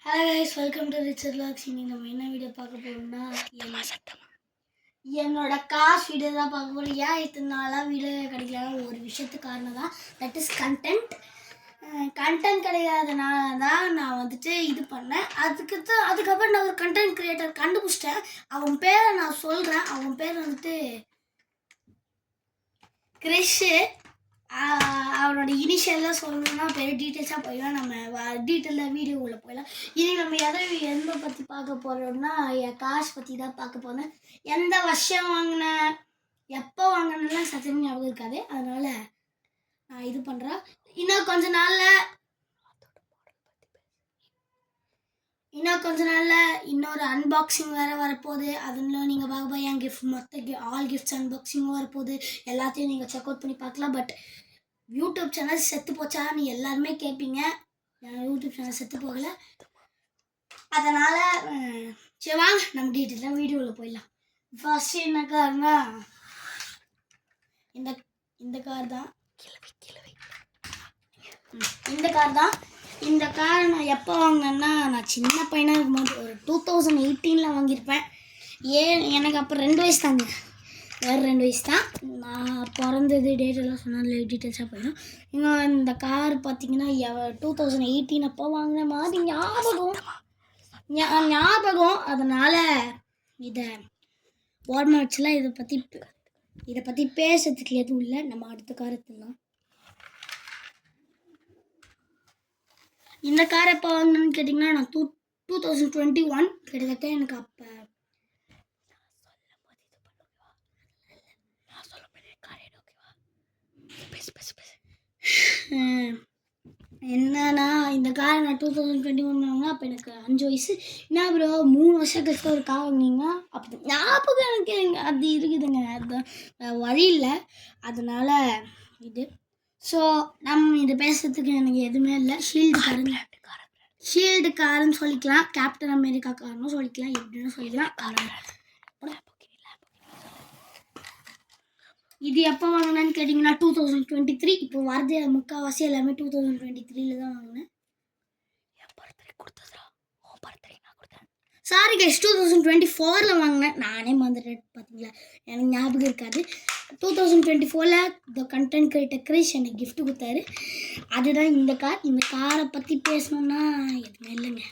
Hello guys, welcome to Richer Locks. இன்னைக்கு நம்ம என்ன வீடியோ பார்க்க போறோம்னா என்னோட காசு வீடியோ தான் பார்க்க போகிறோம். ஏன் இத்தனை நாளாக வீடியோ கிடைக்கல ஒரு விஷயத்துக்கான தான், தட் இஸ் கண்டென்ட். கண்டென்ட் கிடையாதனால தான் நான் வந்துட்டு இது பண்ணேன். அதுக்கப்புறம் நான் ஒரு கண்டென்ட் கிரியேட்டர் கண்டுபிடிச்சிட்டேன். அவன் பேரை நான் சொல்கிறேன். அவன் பேர் வந்துட்டு கிறிஷு. அவனோட இனிஷியலாக சொல்லணும்னா பெரிய டீட்டெயில்ஸாக போயிடலாம். நம்ம டீட்டெயிலாக வீடியோக்குள்ளே போயிடலாம். இனி நம்ம எதை பற்றி பார்க்க போகிறோம்னா என் காசு பற்றி தான் பார்க்க போகிறேன். எந்த வருஷம் வாங்கினேன், எப்போ வாங்கினேன்னா சத்தியம் ஞாபகம் இருக்காது. அதனால் நான் இது பண்ணுறேன். இன்னும் கொஞ்ச நாளில் இன்னொரு அன்பாக்சிங் வேறு வரப்போகுது. அதில் நீங்கள் பார்க்க என் கிஃப்ட் ஆல் கிஃப்ட்ஸ் அன்பாக்சிங்கும் வரப்போகுது. எல்லாத்தையும் நீங்கள் செக் அவுட் பண்ணி பார்க்கலாம். பட் யூடியூப் சேனல் செத்து போச்சான்னு எல்லாருமே கேட்பீங்க. என் யூடியூப் சேனல் செத்து போகலை. அதனால் சரி வாங்க நம்ம டீட்டெயிலாக வீடியோவில் போயிடலாம். ஃபர்ஸ்ட் என்ன கார்னா இந்த கார் தான். இந்த காரை நான் எப்போ வாங்கினேன்னா, நான் சின்ன பையனாக இருக்கும்போது ஒரு 2018 வாங்கியிருப்பேன். எனக்கு அப்போ 2 வயசு தாங்க, வேறு 2 வயசு தான். நான் பிறந்தது டேட்டெல்லாம் சொன்னால டீட்டெயில்ஸாக போயிடும். இந்த கார் பார்த்தீங்கன்னா 2018 அப்போ வாங்கின மாதிரி ஞாபகம். அதனால் இதை வார்மேட்ஸ்லாம் இதை பற்றி பேசுறதுக்கு எதுவும் இல்லை. நம்ம அடுத்த காரத்துலாம் இந்த கார் எப்போ வாங்கினேன்னு கேட்டிங்கன்னா, நான் 2021 கிட்டத்தட்ட எனக்கு அப்போ என்னன்னா இந்த காரை நான் 2021 வாங்கினா அப்போ எனக்கு 5 வயசு. என்ன ப்ரோ 3 வருஷம் கழிச்சு ஒரு கார் வாங்கினீங்க? அப்போ ஞாபகம் எனக்கு அது இருக்குதுங்க. அதுதான் வழி இல்லை. அதனால் இது ஸோ நம்ம இது பேசுறதுக்கு எனக்கு எதுவுமே இல்லை. ஷீல்டு காருன்னு சொல்லிக்கலாம், கேப்டன் அமெரிக்கா காருன்னு சொல்லிக்கலாம், எப்படின்னு சொல்லிக்கலாம். இது எப்போ வாங்கினேன்னு கேட்டிங்கன்னா 2023. இப்போ வரது முக்கால்வாசி எல்லாமே 2023 தான் வாங்கினேன். சாரி கைஸ், 2024 வாங்கினேன். நானே மறந்துட்டேன் பார்த்தீங்களா, எனக்கு ஞாபகம் இருக்காது. 2024 த கண்டென்ட் கிரியேட்டர் கிரிஷ் எனக்கு கிஃப்ட் கொடுத்தாரு. அதுதான் இந்த கார். இந்த காரை பற்றி பேசணுன்னா எதுவுமே இல்லைங்க,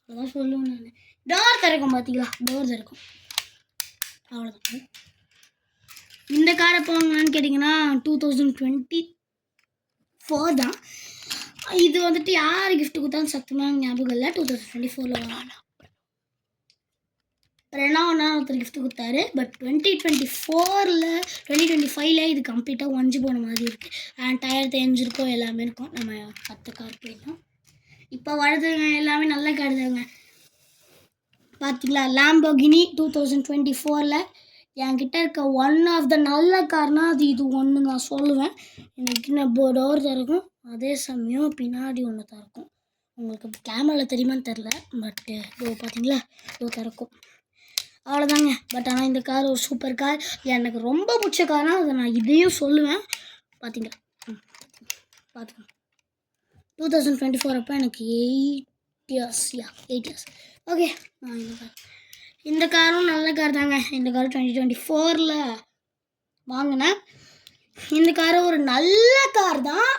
அதான் சொல்லுவேன் நான். டோர் திறக்கும் பார்த்தீங்களா, டோர் திறக்கும், அவ்வளோதான். இந்த காரை எப்போ வாங்கினான்னு கேட்டிங்கன்னா 2024 தான். இது வந்துட்டு யார் கிஃப்ட் கொடுத்தான்னு சத்தியமாக ஞாபகம் இல்லை. 2024 வாங்கினா ரெனானா ஒருத்தர் கிஃப்ட் கொடுத்தாரு. பட் 2025 இது கம்ப்ளீட்டாக ஒஞ்சி போன மாதிரி இருக்குது. டயர் தேஞ்சிருக்கோம், எல்லாமே இருக்கும். நம்ம 10 கார் போயிடலாம். இப்போ வருதுங்க, எல்லாமே நல்ல கார் தாங்க. பார்த்தீங்களா, லாம்போகினி 2024 என்கிட்ட இருக்க ஒன் ஆஃப் த நல்ல கார்னால் அது இது ஒன்று நான் சொல்லுவேன். எனக்கு இன்னும் டோர் திறக்கும், அதே சமயம் பின்னாடி ஒன்று திறக்கும். உங்களுக்கு கேமராவில் தெரியுமான்னு தெரில, பட் இதோ பார்த்தீங்களா, இதோ திறக்கும், அவ்வளோதாங்க. பட் ஆனால் இந்த கார் ஒரு சூப்பர் கார், எனக்கு ரொம்ப பிடிச்ச கார்னால் அதை நான் இதையும் சொல்லுவேன். பார்த்தீங்களா, பார்த்துக்கோங்க. 2024 அப்போ எனக்கு 8 இயர்ஸ். ஓகே, இந்த காரும் நல்ல கார் தாங்க. இந்த கார் 2024 வாங்கினேன். இந்த காரும் ஒரு நல்ல கார் தான்,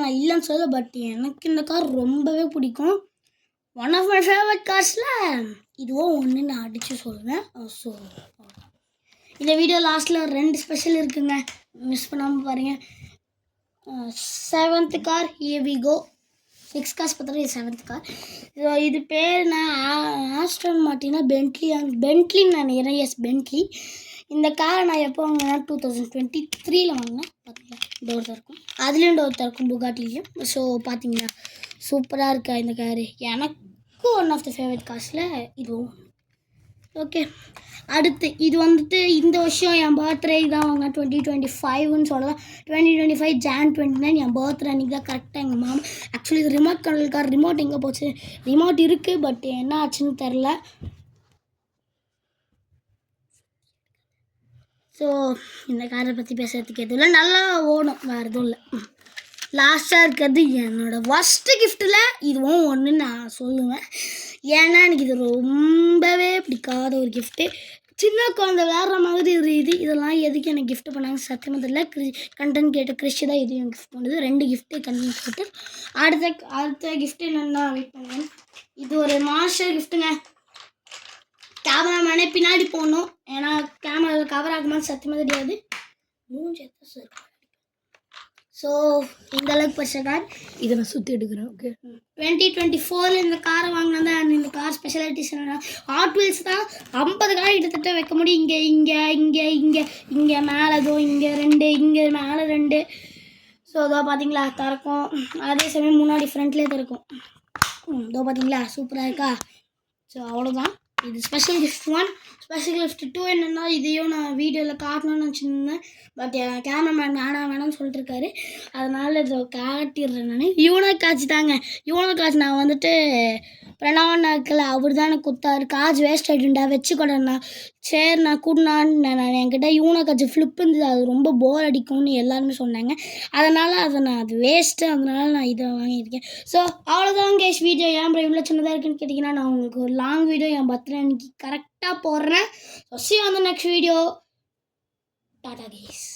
நான் இல்லைன்னு சொல்ல. பட் எனக்கு இந்த கார் ரொம்பவே பிடிக்கும். ஒன் ஆஃப் மை ஃபேவரட் கார்ஸில் இதுவும் ஒன்று நான் அடித்து சொல்லுவேன். ஸோ இந்த வீடியோ லாஸ்ட்டில் 2 ஸ்பெஷல் இருக்குங்க, மிஸ் பண்ணாமல் பாருங்கள். 7th car here we go. 6 cars பார்த்தா இது 7th கார். இது பேர் நான் ஆஸ்டன் மார்ட்டினா பென்ட்லின்னு நான் நினைக்கிறேன். Yes, Bentley. இந்த காரை நான் எப்போ வாங்கினேன்னா 2023 வாங்கினேன். பார்த்தீங்களா, டோர் திறக்கும், அதுலேயும் டோர் திறக்கும், புகாட்டிலையும். ஸோ பார்த்தீங்கன்னா சூப்பராக இருக்கா இந்த காரு. எனக்கு ஒன் ஆஃப் த ஃபேவரட் கார்ஸில் இதுவும். ஓகே, அடுத்து இது வந்துட்டு இந்த வருஷம் என் பர்த்டே தான் வாங்க 2025ன்னு சொல்லலாம். 2025 Jan 29 என் பர்த்டே அன்றைக்கி தான் கரெக்டாக எங்கள் மாமா. ஆக்சுவலி இது ரிமோட் கண்ட்ரோல் கார். ரிமோட் எங்கே போச்சு? ரிமோட் இருக்குது, பட் என்ன ஆச்சுன்னு தெரில. ஸோ இந்த காரை பற்றி பேசுகிறதுக்கு எதுவும் இல்லை, நல்லா ஓடும், வேறு எதுவும் இல்லை. லாஸ்ட்டாக இருக்கிறது என்னோடய ஃபஸ்ட்டு கிஃப்ட்டில் இதுவும் ஒன்று நான் சொல்லுவேன். ஏன்னா எனக்கு இது ரொம்பவே பிடிக்காத ஒரு கிஃப்ட்டு. சின்ன குழந்தை விளையாடுற மாதிரி இதெல்லாம் எதுக்கு எனக்கு கிஃப்ட் பண்ணாங்க சத்தியமாக தெரியல. கண்டென்ட் கேட்ட கிறிஸ்டி தான் இதையும் கிஃப்ட் பண்ணுது. 2 கிஃப்ட்டு கண்டென்ட் கேட்டு. அடுத்த கிஃப்ட் என்னென்னா வெயிட் பண்ணுவேன். இது ஒரு மாஸ்டர் கிஃப்ட்டுங்க. கேமராமேனே பின்னாடி போகணும், ஏன்னா கேமராவில் கவர் ஆகுமான்னு சத்தியமாக தெரியாது. சார் ஸோ இந்த அளவுக்கு பர்சன் இதை நான் சுற்றி எடுக்கிறேன். ஓகே 2024 இந்த காரை வாங்கினா தான் இந்த கார் ஸ்பெஷாலிட்டிஸ் என்னென்னா ஹாட் வீல்ஸ் தான் 50 கார் கிட்டத்தட்ட வைக்க முடியும். இங்கே இங்கே இங்கே இங்கே இங்கே மேலே இதோ இங்கே 2 இங்கே மேலே 2. ஸோ இதோ பார்த்தீங்களா திறக்கும், அதே சமயம் முன்னாடி ஃப்ரண்ட்லேயே திறக்கும். இதோ பார்த்தீங்களா சூப்பராக இருக்கா. ஸோ அவ்வளோதான். இது ஸ்பெஷல் கிஃப்ட் 1. ஸ்பெஷல் கிஃப்ட் 2 என்னென்னா இதையும் நான் வீடியோவில் காட்டணும்னு வச்சுருந்தேன். பட் என் கேமராமேன் வேணாம்னு சொல்லிட்டுருக்காரு. அதனால் இதை காட்டிடுறேன் நான். யூனோ காட்சி தாங்க. யூனோ காட்சி நான் வந்துட்டு பிரணவனாக்கில் அவர் தான் எனக்கு கொடுத்தாரு. காசு வேஸ்ட் ஆகிட்டுண்டா வச்சுக்கொடண்ணா. சரி நான் கூட்டினான்னு நான் என்கிட்ட யூனோ காட்சி ஃப்ளிப் இருந்தது, அது ரொம்ப போர் அடிக்கும்னு எல்லாருமே சொன்னாங்க. அதனால் அது வேஸ்ட்டு, அதனால் நான் இதை வாங்கியிருக்கேன். ஸோ அவ்வளோதான் கேஸ் வீடியோ. ஏன் இவ்வளோ சின்னதாக இருக்குன்னு கேட்டிங்கன்னா, நான் உங்களுக்கு ஒரு லாங் வீடியோ என் பர்த்டே அன்றைக்கி கரெக்டாக போடுறேன். So see you on the next video. Tata case.